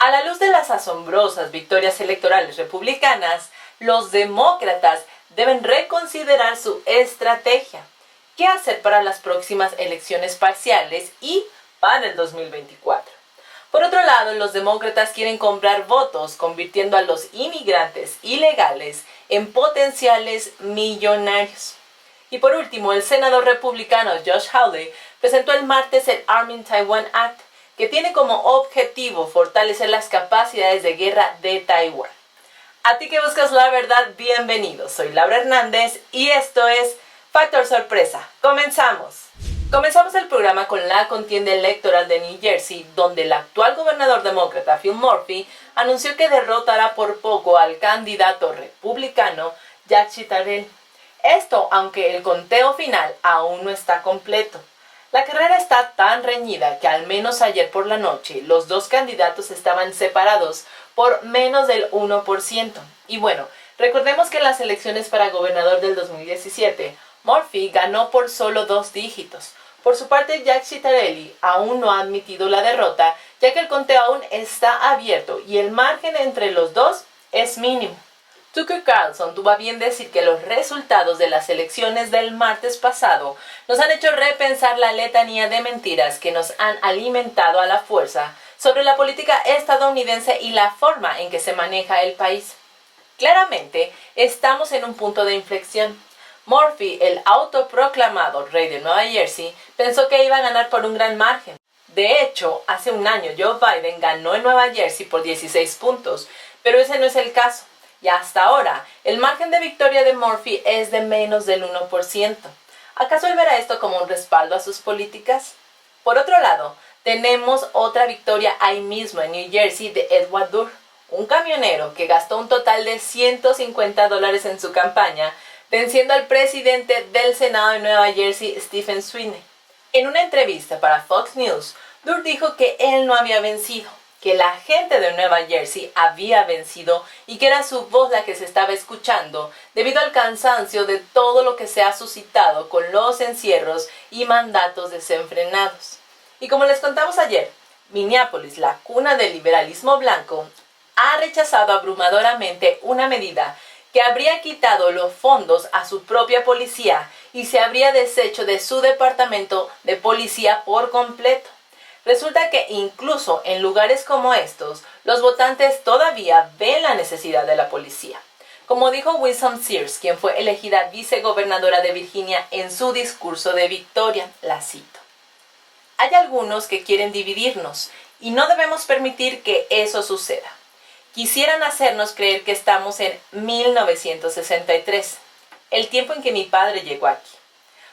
A la luz de las asombrosas victorias electorales republicanas, los demócratas deben reconsiderar su estrategia. ¿Qué hacer para las próximas elecciones parciales y para el 2024? Por otro lado, los demócratas quieren comprar votos, convirtiendo a los inmigrantes ilegales en potenciales millonarios. Y por último, el senador republicano Josh Hawley presentó el martes el Arming Taiwan Act, que tiene como objetivo fortalecer las capacidades de guerra de Taiwán. A ti que buscas la verdad, bienvenido. Soy Laura Hernández y esto es Factor Sorpresa. ¡Comenzamos! Comenzamos el programa con la contienda electoral de New Jersey, donde el actual gobernador demócrata Phil Murphy anunció que derrotará por poco al candidato republicano Jack Ciattarelli. Esto aunque el conteo final aún no está completo. La carrera está tan reñida que al menos ayer por la noche los dos candidatos estaban separados por menos del 1%. Y bueno, recordemos que en las elecciones para gobernador del 2017, Murphy ganó por solo 2 dígitos. Por su parte, Jack Ciattarelli aún no ha admitido la derrota, ya que el conteo aún está abierto y el margen entre los dos es mínimo. Tucker Carlson tuvo a bien decir que los resultados de las elecciones del martes pasado nos han hecho repensar la letanía de mentiras que nos han alimentado a la fuerza sobre la política estadounidense y la forma en que se maneja el país. Claramente, estamos en un punto de inflexión. Murphy, el autoproclamado rey de Nueva Jersey, pensó que iba a ganar por un gran margen. De hecho, hace un año Joe Biden ganó en Nueva Jersey por 16 puntos, pero ese no es el caso. Y hasta ahora, el margen de victoria de Murphy es de menos del 1%. ¿Acaso él verá esto como un respaldo a sus políticas? Por otro lado, tenemos otra victoria ahí mismo en New Jersey de Edward Durr, un camionero que gastó un total de $150 en su campaña, venciendo al presidente del Senado de Nueva Jersey, Stephen Sweeney. En una entrevista para Fox News, Durr dijo que él no había vencido, que la gente de Nueva Jersey había vencido y que era su voz la que se estaba escuchando debido al cansancio de todo lo que se ha suscitado con los encierros y mandatos desenfrenados. Y como les contamos ayer, Minneapolis, la cuna del liberalismo blanco, ha rechazado abrumadoramente una medida que habría quitado los fondos a su propia policía y se habría deshecho de su departamento de policía por completo. Resulta que incluso en lugares como estos, los votantes todavía ven la necesidad de la policía. Como dijo Wilson Sears, quien fue elegida vicegobernadora de Virginia en su discurso de victoria, la cito: "Hay algunos que quieren dividirnos y no debemos permitir que eso suceda. Quisieran hacernos creer que estamos en 1963, el tiempo en que mi padre llegó aquí.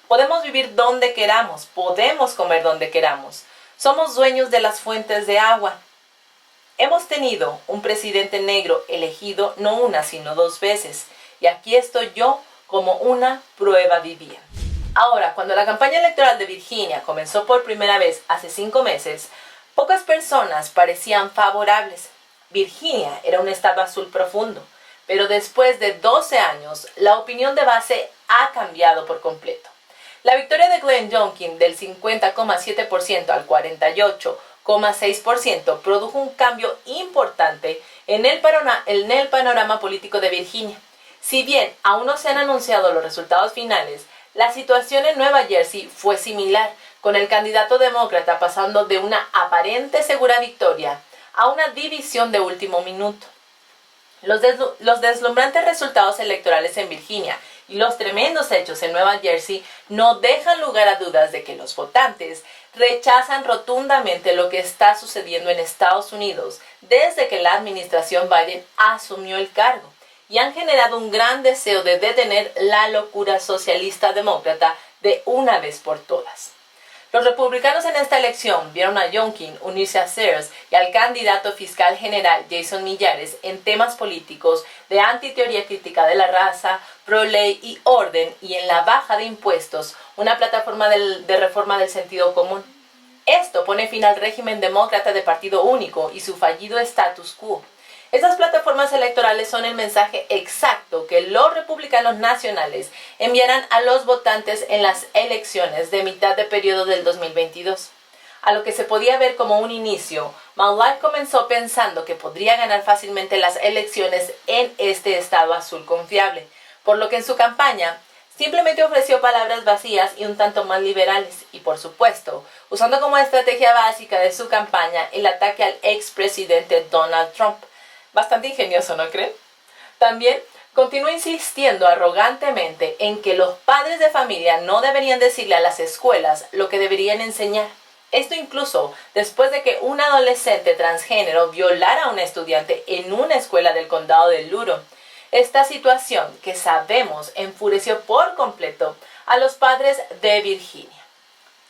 Podemos vivir donde queramos, podemos comer donde queramos. Somos dueños de las fuentes de agua. Hemos tenido un presidente negro elegido no una sino 2 veces, y aquí estoy yo como una prueba viviente". Ahora, cuando la campaña electoral de Virginia comenzó por primera vez hace 5 meses, pocas personas parecían favorables. Virginia era un estado azul profundo, pero después de 12 años, la opinión de base ha cambiado por completo. La victoria de Glenn Youngkin del 50,7% al 48,6% produjo un cambio importante en el panorama político de Virginia. Si bien aún no se han anunciado los resultados finales, la situación en Nueva Jersey fue similar, con el candidato demócrata pasando de una aparente segura victoria a una división de último minuto. Los deslumbrantes resultados electorales en Virginia y los tremendos hechos en Nueva Jersey no dejan lugar a dudas de que los votantes rechazan rotundamente lo que está sucediendo en Estados Unidos desde que la administración Biden asumió el cargo y han generado un gran deseo de detener la locura socialista demócrata de una vez por todas. Los republicanos en esta elección vieron a Youngkin unirse a Sears y al candidato fiscal general Jason Miyares en temas políticos de antiteoría crítica de la raza, pro-ley y orden, y en la baja de impuestos, una plataforma de reforma del sentido común. Esto pone fin al régimen demócrata de partido único y su fallido status quo. Estas plataformas electorales son el mensaje exacto que los republicanos nacionales enviarán a los votantes en las elecciones de mitad de periodo del 2022. A lo que se podía ver como un inicio, Maulack comenzó pensando que podría ganar fácilmente las elecciones en este estado azul confiable, por lo que en su campaña simplemente ofreció palabras vacías y un tanto más liberales y, por supuesto, usando como estrategia básica de su campaña el ataque al expresidente Donald Trump. Bastante ingenioso, ¿no creen? También continuó insistiendo arrogantemente en que los padres de familia no deberían decirle a las escuelas lo que deberían enseñar. Esto incluso después de que un adolescente transgénero violara a una estudiante en una escuela del condado de Loudoun. Esta situación, que sabemos, enfureció por completo a los padres de Virginia.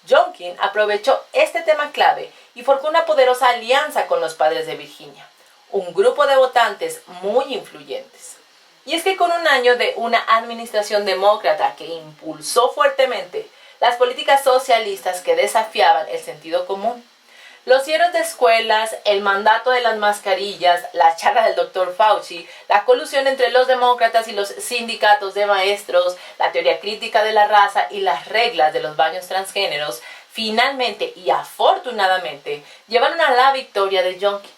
Youngkin aprovechó este tema clave y forjó una poderosa alianza con los padres de Virginia, un grupo de votantes muy influyentes. Y es que con un año de una administración demócrata que impulsó fuertemente las políticas socialistas que desafiaban el sentido común, los cierres de escuelas, el mandato de las mascarillas, la charla del Dr. Fauci, la colusión entre los demócratas y los sindicatos de maestros, la teoría crítica de la raza y las reglas de los baños transgéneros, finalmente y afortunadamente llevaron a la victoria de Youngkin.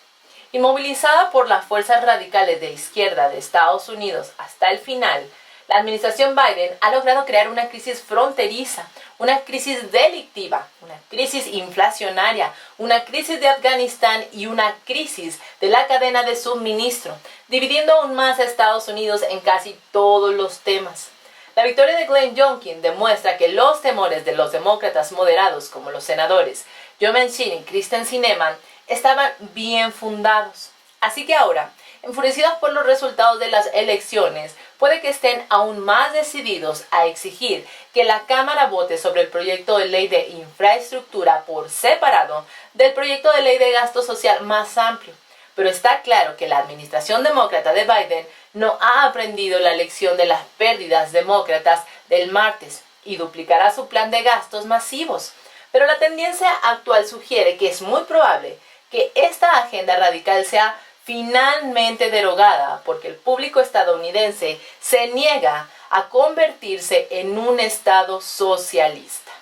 Inmovilizada por las fuerzas radicales de izquierda de Estados Unidos hasta el final, la administración Biden ha logrado crear una crisis fronteriza, una crisis delictiva, una crisis inflacionaria, una crisis de Afganistán y una crisis de la cadena de suministro, dividiendo aún más a Estados Unidos en casi todos los temas. La victoria de Glenn Youngkin demuestra que los temores de los demócratas moderados, como los senadores Joe Manchin y Kristen Sinema, estaban bien fundados. Así que ahora, enfurecidos por los resultados de las elecciones, puede que estén aún más decididos a exigir que la Cámara vote sobre el proyecto de ley de infraestructura por separado del proyecto de ley de gasto social más amplio. Pero está claro que la administración demócrata de Biden no ha aprendido la lección de las pérdidas demócratas del martes y duplicará su plan de gastos masivos. Pero la tendencia actual sugiere que es muy probable que esta agenda radical sea finalmente derogada porque el público estadounidense se niega a convertirse en un estado socialista.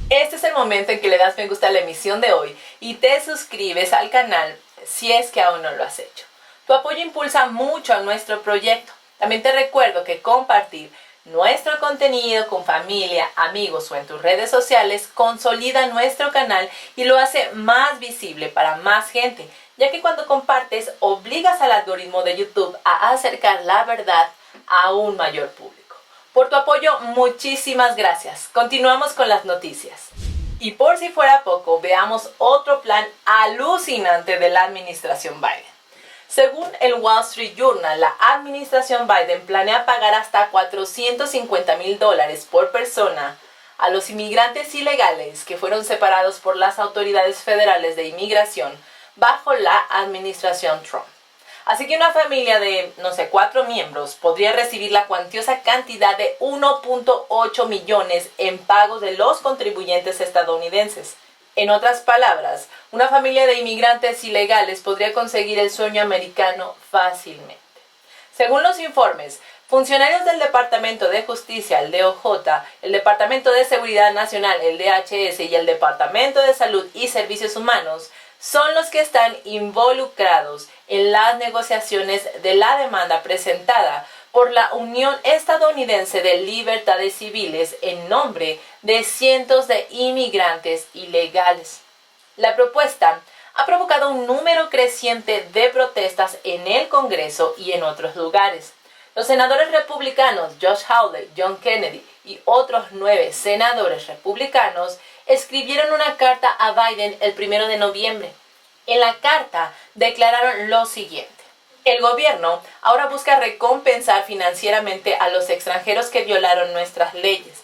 Este es el momento en que le das me gusta a la emisión de hoy y te suscribes al canal si es que aún no lo has hecho. Tu apoyo impulsa mucho a nuestro proyecto. También te recuerdo que compartir nuestro contenido con familia, amigos o en tus redes sociales consolida nuestro canal y lo hace más visible para más gente, ya que cuando compartes obligas al algoritmo de YouTube a acercar la verdad a un mayor público. Por tu apoyo, muchísimas gracias. Continuamos con las noticias. Y por si fuera poco, veamos otro plan alucinante de la administración Biden. Según el Wall Street Journal, la administración Biden planea pagar hasta $450,000 por persona a los inmigrantes ilegales que fueron separados por las autoridades federales de inmigración bajo la administración Trump. Así que una familia de, 4 miembros podría recibir la cuantiosa cantidad de 1.8 millones en pagos de los contribuyentes estadounidenses. En otras palabras, una familia de inmigrantes ilegales podría conseguir el sueño americano fácilmente. Según los informes, funcionarios del Departamento de Justicia, el DOJ, el Departamento de Seguridad Nacional, el DHS, y el Departamento de Salud y Servicios Humanos son los que están involucrados en las negociaciones de la demanda presentada por la Unión Estadounidense de Libertades Civiles en nombre de cientos de inmigrantes ilegales. La propuesta ha provocado un número creciente de protestas en el Congreso y en otros lugares. Los senadores republicanos Josh Hawley, John Kennedy y otros 9 senadores republicanos escribieron una carta a Biden el 1 de noviembre. En la carta declararon lo siguiente: el gobierno ahora busca recompensar financieramente a los extranjeros que violaron nuestras leyes.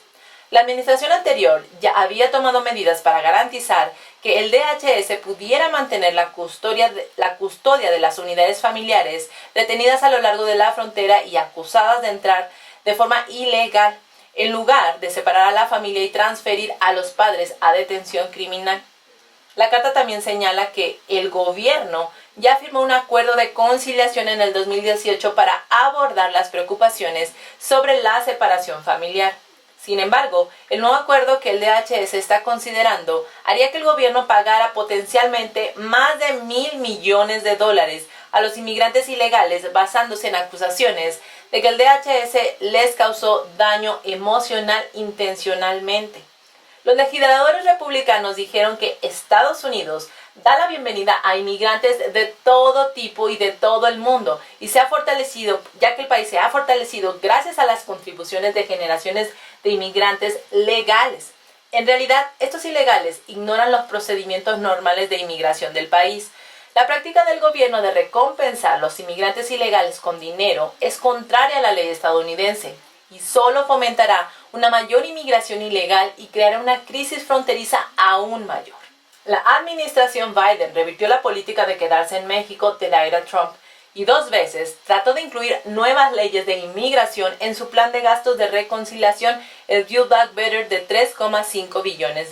La administración anterior ya había tomado medidas para garantizar que el DHS pudiera mantener la custodia de las unidades familiares detenidas a lo largo de la frontera y acusadas de entrar de forma ilegal, en lugar de separar a la familia y transferir a los padres a detención criminal. La carta también señala que el gobierno ya firmó un acuerdo de conciliación en el 2018 para abordar las preocupaciones sobre la separación familiar. Sin embargo, el nuevo acuerdo que el DHS está considerando haría que el gobierno pagara potencialmente más de $1.000 millones a los inmigrantes ilegales basándose en acusaciones de que el DHS les causó daño emocional intencionalmente. Los legisladores republicanos dijeron que Estados Unidos da la bienvenida a inmigrantes de todo tipo y de todo el mundo y se ha fortalecido, ya que el país se ha fortalecido gracias a las contribuciones de generaciones de inmigrantes legales. En realidad, estos ilegales ignoran los procedimientos normales de inmigración del país. La práctica del gobierno de recompensar a los inmigrantes ilegales con dinero es contraria a la ley estadounidense y solo fomentará una mayor inmigración ilegal y creará una crisis fronteriza aún mayor. La administración Biden revirtió la política de quedarse en México de la era Trump y 2 veces trató de incluir nuevas leyes de inmigración en su plan de gastos de reconciliación, el Build Back Better de $3,5 billones.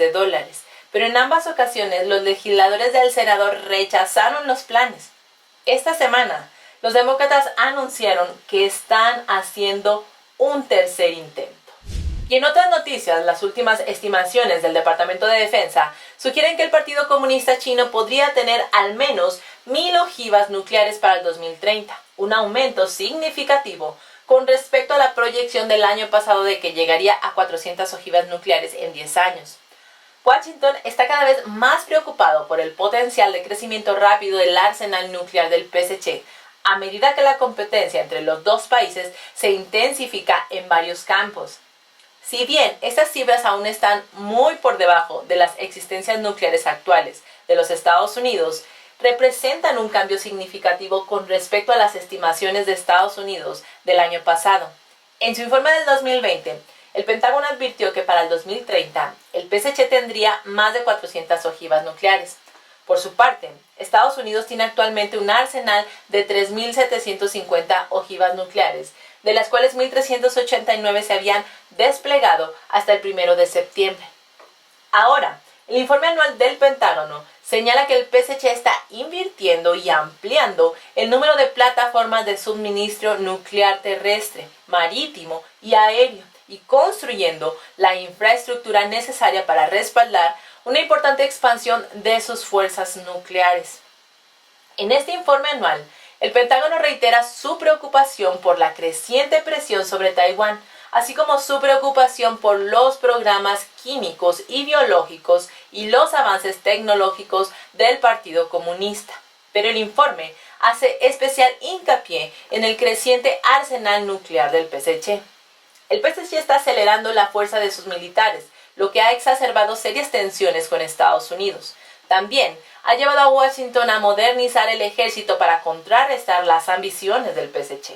Pero en ambas ocasiones los legisladores del Senado rechazaron los planes. Esta semana, los demócratas anunciaron que están haciendo un tercer intento. Y en otras noticias, las últimas estimaciones del Departamento de Defensa sugieren que el Partido Comunista Chino podría tener al menos 1.000 ojivas nucleares para el 2030, un aumento significativo con respecto a la proyección del año pasado de que llegaría a 400 ojivas nucleares en 10 años. Washington está cada vez más preocupado por el potencial de crecimiento rápido del arsenal nuclear del PSC, a medida que la competencia entre los dos países se intensifica en varios campos. Si bien estas cifras aún están muy por debajo de las existencias nucleares actuales de los Estados Unidos, representan un cambio significativo con respecto a las estimaciones de Estados Unidos del año pasado. En su informe del 2020, el Pentágono advirtió que para el 2030 el PSC tendría más de 400 ojivas nucleares. Por su parte, Estados Unidos tiene actualmente un arsenal de 3.750 ojivas nucleares, de las cuales 1.389 se habían desplegado hasta el 1 de septiembre. Ahora, el informe anual del Pentágono señala que el PSC está invirtiendo y ampliando el número de plataformas de suministro nuclear terrestre, marítimo y aéreo, y construyendo la infraestructura necesaria para respaldar una importante expansión de sus fuerzas nucleares. En este informe anual, el Pentágono reitera su preocupación por la creciente presión sobre Taiwán, así como su preocupación por los programas químicos y biológicos y los avances tecnológicos del Partido Comunista. Pero el informe hace especial hincapié en el creciente arsenal nuclear del PSC. El PSC está acelerando la fuerza de sus militares, lo que ha exacerbado serias tensiones con Estados Unidos. También ha llevado a Washington a modernizar el ejército para contrarrestar las ambiciones del PSC.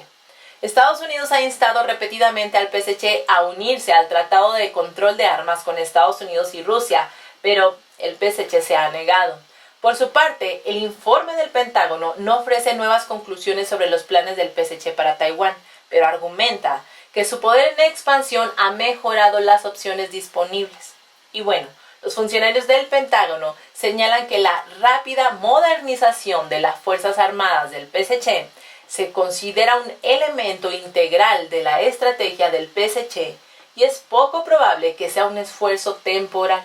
Estados Unidos ha instado repetidamente al PSC a unirse al Tratado de Control de Armas con Estados Unidos y Rusia, pero el PSC se ha negado. Por su parte, el informe del Pentágono no ofrece nuevas conclusiones sobre los planes del PSC para Taiwán, pero argumenta que su poder en expansión ha mejorado las opciones disponibles. Y bueno, los funcionarios del Pentágono señalan que la rápida modernización de las Fuerzas Armadas del PSC se considera un elemento integral de la estrategia del PSC y es poco probable que sea un esfuerzo temporal.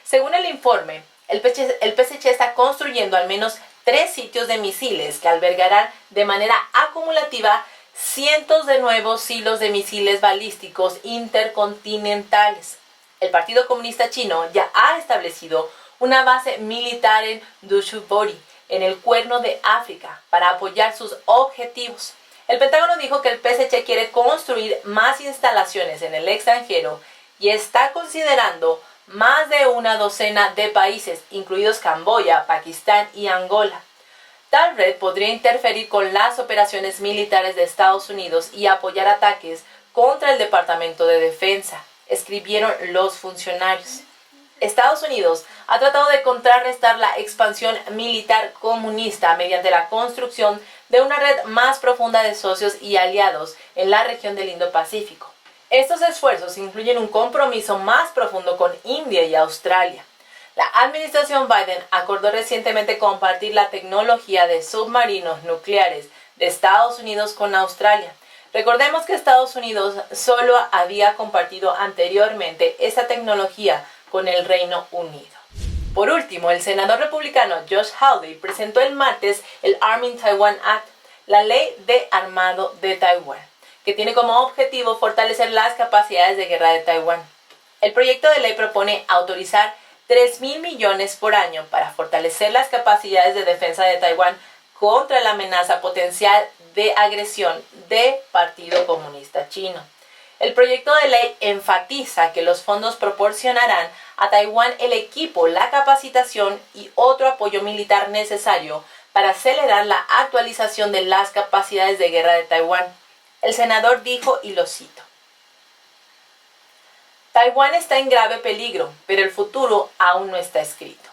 Según el informe, el PSC está construyendo al menos 3 sitios de misiles que albergarán de manera acumulativa cientos de nuevos silos de misiles balísticos intercontinentales. El Partido Comunista Chino ya ha establecido una base militar en Dushanbe, en el Cuerno de África, para apoyar sus objetivos. El Pentágono dijo que el PSC quiere construir más instalaciones en el extranjero y está considerando más de una docena de países, incluidos Camboya, Pakistán y Angola. Tal red podría interferir con las operaciones militares de Estados Unidos y apoyar ataques contra el Departamento de Defensa, escribieron los funcionarios. Estados Unidos ha tratado de contrarrestar la expansión militar comunista mediante la construcción de una red más profunda de socios y aliados en la región del Indo-Pacífico. Estos esfuerzos incluyen un compromiso más profundo con India y Australia. La administración Biden acordó recientemente compartir la tecnología de submarinos nucleares de Estados Unidos con Australia, Recordemos que Estados Unidos solo había compartido anteriormente esta tecnología con el Reino Unido. Por último, el senador republicano Josh Hawley presentó el martes el Arming Taiwan Act, la ley de armado de Taiwán, que tiene como objetivo fortalecer las capacidades de guerra de Taiwán. El proyecto de ley propone autorizar 3.000 millones por año para fortalecer las capacidades de defensa de Taiwán contra la amenaza potencial de agresión del Partido Comunista Chino. El proyecto de ley enfatiza que los fondos proporcionarán a Taiwán el equipo, la capacitación y otro apoyo militar necesario para acelerar la actualización de las capacidades de guerra de Taiwán. El senador dijo, y lo cito: Taiwán está en grave peligro, pero el futuro aún no está escrito.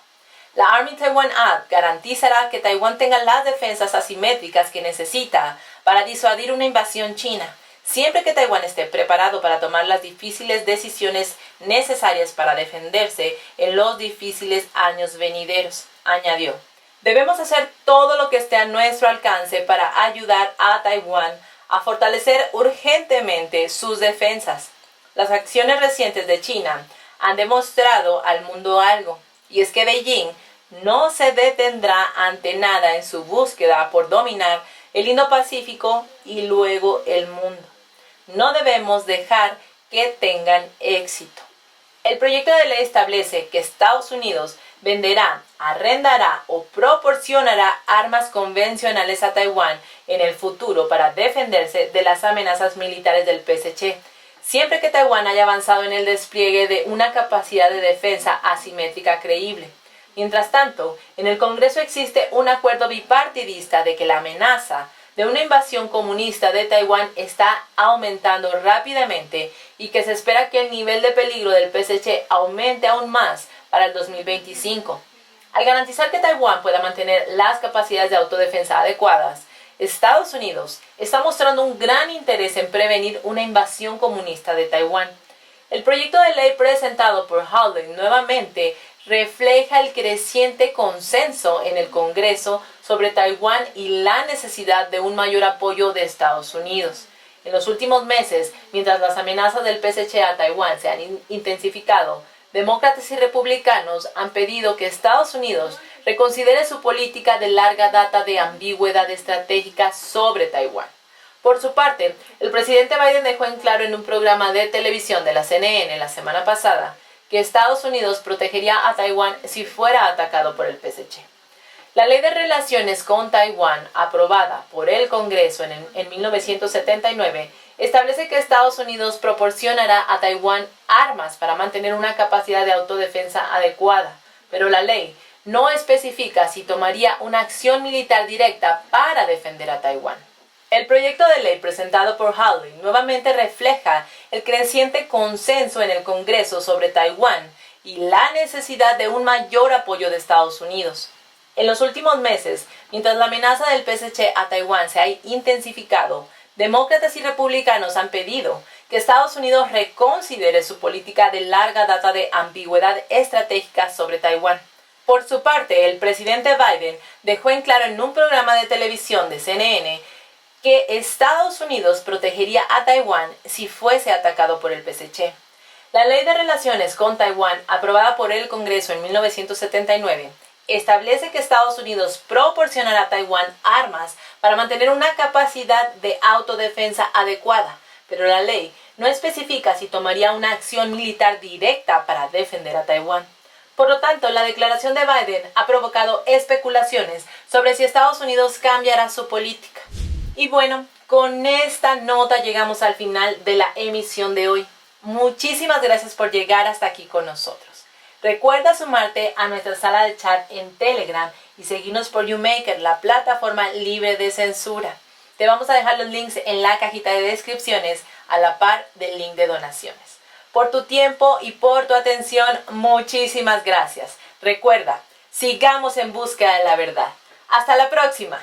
La Arming Taiwan Act garantizará que Taiwán tenga las defensas asimétricas que necesita para disuadir una invasión china, siempre que Taiwán esté preparado para tomar las difíciles decisiones necesarias para defenderse en los difíciles años venideros, añadió. Debemos hacer todo lo que esté a nuestro alcance para ayudar a Taiwán a fortalecer urgentemente sus defensas. Las acciones recientes de China han demostrado al mundo algo, y es que Beijing no se detendrá ante nada en su búsqueda por dominar el Indo-Pacífico y luego el mundo. No debemos dejar que tengan éxito. El proyecto de ley establece que Estados Unidos venderá, arrendará o proporcionará armas convencionales a Taiwán en el futuro para defenderse de las amenazas militares del PSC, siempre que Taiwán haya avanzado en el despliegue de una capacidad de defensa asimétrica creíble. Mientras tanto, en el Congreso existe un acuerdo bipartidista de que la amenaza de una invasión comunista de Taiwán está aumentando rápidamente y que se espera que el nivel de peligro del PSC aumente aún más para el 2025. Al garantizar que Taiwán pueda mantener las capacidades de autodefensa adecuadas, Estados Unidos está mostrando un gran interés en prevenir una invasión comunista de Taiwán. El proyecto de ley presentado por Hawley nuevamente refleja el creciente consenso en el Congreso sobre Taiwán y la necesidad de un mayor apoyo de Estados Unidos. En los últimos meses, mientras las amenazas del PSC a Taiwán se han intensificado, demócratas y republicanos han pedido que Estados Unidos reconsidere su política de larga data de ambigüedad estratégica sobre Taiwán. Por su parte, el presidente Biden dejó en claro en un programa de televisión de la CNN la semana pasada que Estados Unidos protegería a Taiwán si fuera atacado por el PSC. La Ley de Relaciones con Taiwán, aprobada por el Congreso en 1979, establece que Estados Unidos proporcionará a Taiwán armas para mantener una capacidad de autodefensa adecuada, pero la ley no especifica si tomaría una acción militar directa para defender a Taiwán. El proyecto de ley presentado por Hawley nuevamente refleja el creciente consenso en el Congreso sobre Taiwán y la necesidad de un mayor apoyo de Estados Unidos. En los últimos meses, mientras la amenaza del PSC a Taiwán se ha intensificado, demócratas y republicanos han pedido que Estados Unidos reconsidere su política de larga data de ambigüedad estratégica sobre Taiwán. Por su parte, el presidente Biden dejó en claro en un programa de televisión de CNN que Estados Unidos protegería a Taiwán si fuese atacado por el PSC. La Ley de Relaciones con Taiwán, aprobada por el Congreso en 1979, establece que Estados Unidos proporcionará a Taiwán armas para mantener una capacidad de autodefensa adecuada, pero la ley no especifica si tomaría una acción militar directa para defender a Taiwán. Por lo tanto, la declaración de Biden ha provocado especulaciones sobre si Estados Unidos cambiará su política. Y bueno, con esta nota llegamos al final de la emisión de hoy. Muchísimas gracias por llegar hasta aquí con nosotros. Recuerda sumarte a nuestra sala de chat en Telegram y seguirnos por YouMaker, la plataforma libre de censura. Te vamos a dejar los links en la cajita de descripciones a la par del link de donaciones. Por tu tiempo y por tu atención, muchísimas gracias. Recuerda, sigamos en búsqueda de la verdad. Hasta la próxima.